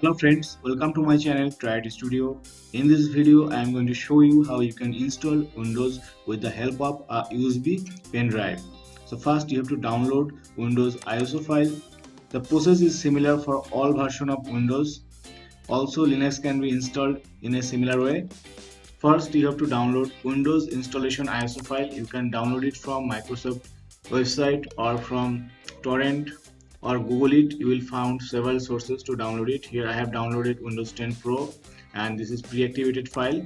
Hello friends, welcome to my channel Try It Studio. In this video, I am going to show you how you can install Windows with the help of a USB pen drive. So first you have to download Windows ISO file. The process is similar for all versions of Windows. Also Linux can be installed in a similar way. First you have to download Windows installation ISO file. You can download it from Microsoft website or from torrent or Google it. You will find several sources to download it. Here I have downloaded Windows 10 Pro and this is pre-activated file.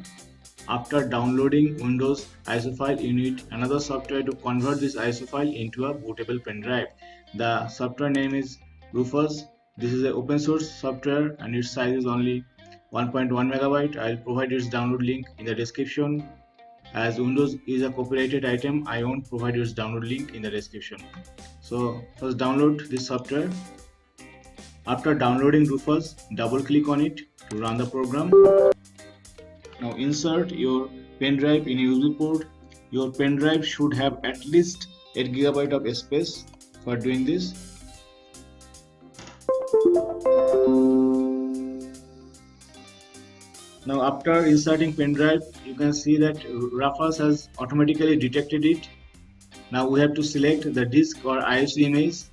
After downloading Windows ISO file, you need another software to convert this ISO file into a bootable pen drive. The software name is Rufus. This is an open source software and its size is only 1.1 megabyte. I will provide its download link in the description. As Windows is a copyrighted item, I won't provide its download link in the description. So first download this software. After downloading Rufus, double click on it to run the program. Now insert your pen drive in a USB port. Your pen drive should have at least 8 GB of space for doing this. Now after inserting pen drive, you can see that Rufus has automatically detected it. Now we have to select the disk or ISO image.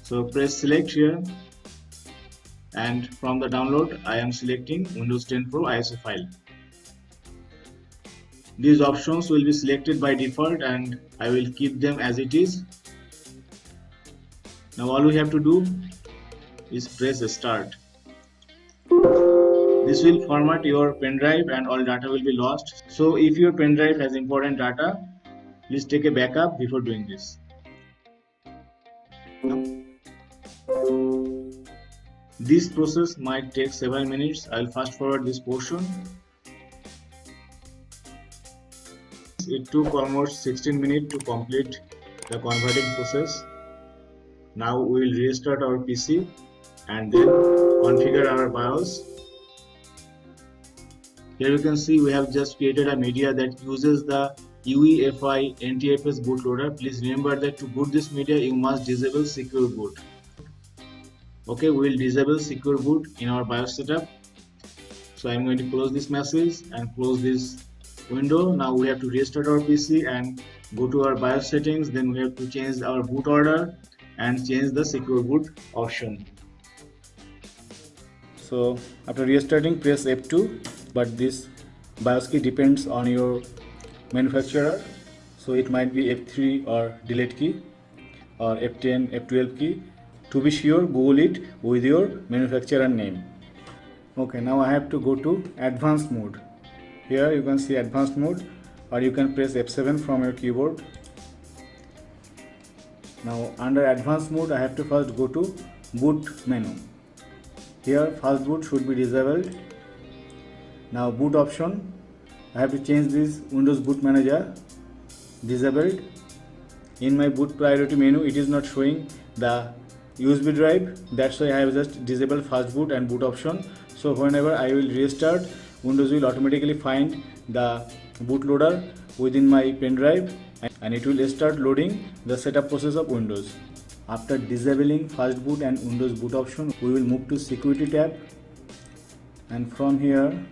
So press select here, and from the download I am selecting Windows 10 Pro ISO file. These options will be selected by default and I will keep them as it is. Now all we have to do is press start. This will format your pen drive and all data will be lost. So if your pen drive has important data, please take a backup before doing this. This process might take several minutes. I will fast forward this portion. It took almost 16 minutes to complete the converting process. Now we will restart our PC and then configure our BIOS. Here you can see we have just created a media that uses the UEFI NTFS bootloader. Please remember that to boot this media you must disable secure boot. Okay, we will disable secure boot in our BIOS setup. So I am going to close this message and close this window. Now we have to restart our PC and go to our BIOS settings. Then we have to change our boot order and change the secure boot option. So after restarting, press F2, but this BIOS key depends on your manufacturer, so it might be F3 or delete key or F10, F12 key. To be sure, Google it with your manufacturer name. Okay, now I have to go to advanced mode. Here you can see advanced mode, or you can press F7 from your keyboard. Now under advanced mode I have to first go to boot menu. Here fast boot should be disabled. Now boot option, I have to change this Windows Boot Manager disabled. In my boot priority menu it is not showing the USB drive, that's why I have just disabled fast boot and boot option. So whenever I will restart, Windows will automatically find the bootloader within my pen drive and it will start loading the setup process of Windows. After disabling fast boot and Windows boot option, we will move to security tab, and from here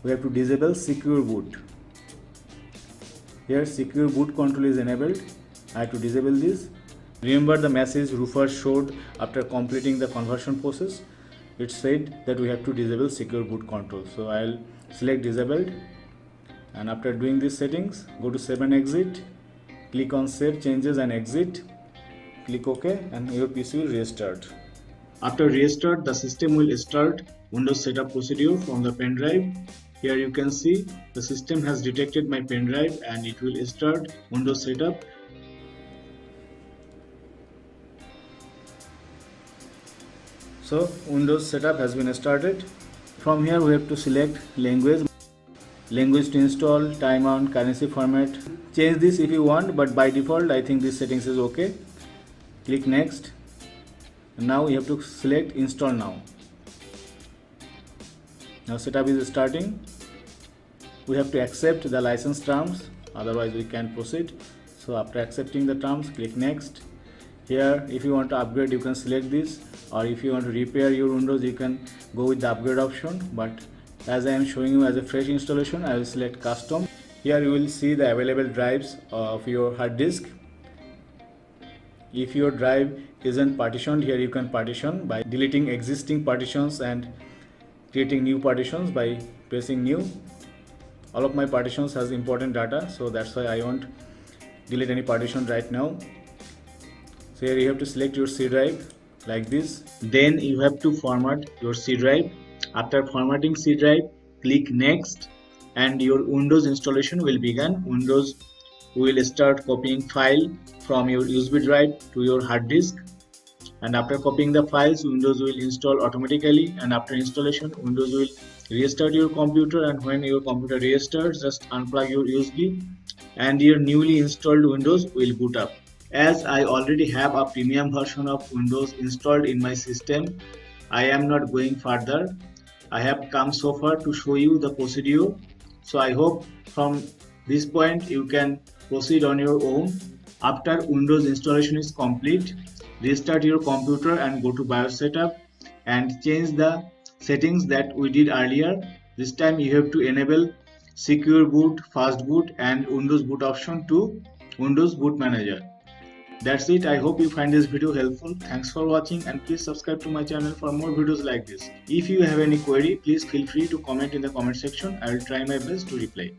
we have to disable secure boot. Here secure boot control is enabled. I have to disable this. Remember the message Rufus showed after completing the conversion process. It said that we have to disable secure boot control. So I will select disabled, and after doing these settings, go to save and exit. Click on save changes and exit. Click OK and your PC will restart. After restart, the system will start Windows setup procedure from the pen drive. Here you can see the system has detected my pen drive and it will start Windows setup. So Windows setup has been started. From here we have to select language to install, timeout, currency format. Change this if you want, but by default I think this settings is okay. Click next. Now you have to select install now. Now setup is starting. We have to accept the license terms, otherwise we can't proceed. So after accepting the terms, click next. Here if you want to upgrade you can select this, or if you want to repair your Windows, you can go with the upgrade option. But as I am showing you as a fresh installation, I will select custom. Here you will see the available drives of your hard disk. If your drive isn't partitioned, here you can partition by deleting existing partitions and creating new partitions by pressing new. All of my partitions has important data, so that's why I won't delete any partition right now. So here you have to select your C drive like this. Then you have to format your C drive. After formatting C drive, click next and your Windows installation will begin. Windows will start copying file from your USB drive to your hard disk, and after copying the files, Windows will install automatically, and after installation Windows will restart your computer, and when your computer restarts, just unplug your USB and your newly installed Windows will boot up. As I already have a premium version of Windows installed in my system, I am not going further. I have come so far to show you the procedure. So I hope from this point you can proceed on your own. After Windows installation is complete, restart your computer and go to BIOS setup and change the settings that we did earlier. This time you have to enable secure boot, fast boot and Windows boot option to Windows Boot Manager. That's it. I hope you find this video helpful. Thanks for watching and please subscribe to my channel for more videos like this. If you have any query, please feel free to comment in the comment section. I will try my best to reply.